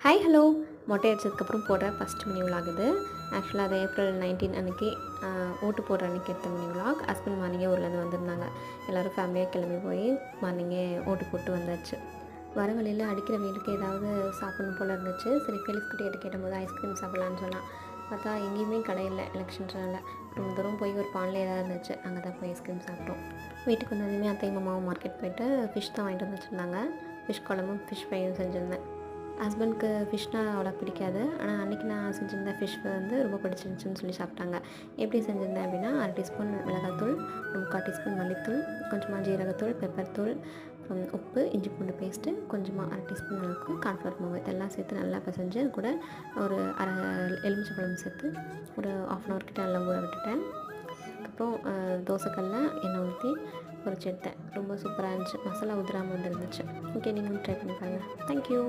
Hi hello மொட்டை அடிச்சதுக்கப்புறம் போடுற first mini vlog இது. ஆக்சுவலாக அது April 19 அன்றைக்கி ஓட்டு போடுற அன்றைக்கி எடுத்த மினி விலாக். ஹஸ்பண்ட் மார்னிங்கே ஊர்லேருந்து வந்திருந்தாங்க. எல்லோரும் ஃபேமிலியாக கிளம்பி போய் மார்னிங்கே ஓட்டு போட்டு வந்தாச்சு. வர வழியில் அடிக்கிற வெயிலுக்கு ஏதாவது சாப்பிடணும் போல் இருந்துச்சு. சரி ஃபெலிக்ஸ் கிட்டே கேட்டபோது ஐஸ்கிரீம் சாப்பிட்லான்னு சொன்னான். பார்த்தா எங்கேயுமே கடை இல்லை எலெக்ஷன்ஸ்னால. ரொம்ப தூரம் போய் ஒரு பானில் ஏதாவது இருந்துச்சு, அங்கே தான் போய் ஐஸ்கிரீம் சாப்பிட்டோம். வீட்டுக்கு வந்ததுமே அத்தையும் மாமாவும் மார்க்கெட் போய்ட்டு ஃபிஷ் தான் வாங்கிட்டு வந்து வச்சுருந்தாங்க. ஃபிஷ் குழம்பும் ஃபிஷ் ஃப்ரையும் செஞ்சுருந்தேன். ஹஸ்பண்ட்க்கு ஃபிஷ்னால் அவ்வளோ பிடிக்காது. ஆனால் அன்றைக்கி நான் செஞ்சுருந்த ஃபிஷ் வந்து ரொம்ப பிடிச்சிருந்துச்சின்னு சொல்லி சாப்பிட்டாங்க. எப்படி செஞ்சுருந்தேன் அப்படின்னா, 1/2 டீஸ்பூன் மிளகாத்தூள், 3/4 டீஸ்பூன் மல்லித்தூள், கொஞ்சமாக ஜீரகத்தூள், பெப்பர் தூள், உப்பு, இஞ்சி பூண்டு பேஸ்ட்டு, கொஞ்சமாக 1/2 டீஸ்பூன் அளவுக்கு கார்ன்ஃப்ளவர் மாவு இதெல்லாம் சேர்த்து நல்லா பிசைஞ்சு அது கூட ஒரு அரை எலுமிச்சம்பழம் சேர்த்து ஒரு 1/2 அன் ஹவர் கிட்ட நல்லா ஊற விட்டுட்டேன். அதுக்கப்புறம் தோசைக்கல்லில் எண்ணெய் ஊற்றி பொரிச்சு எடுத்தேன். ரொம்ப சூப்பராக இருந்துச்சு. மசாலா உதிராமல் வந்துருந்துச்சு. ஓகே, நீங்களும் ட்ரை பண்ணி பாருங்கள். தேங்க்யூ.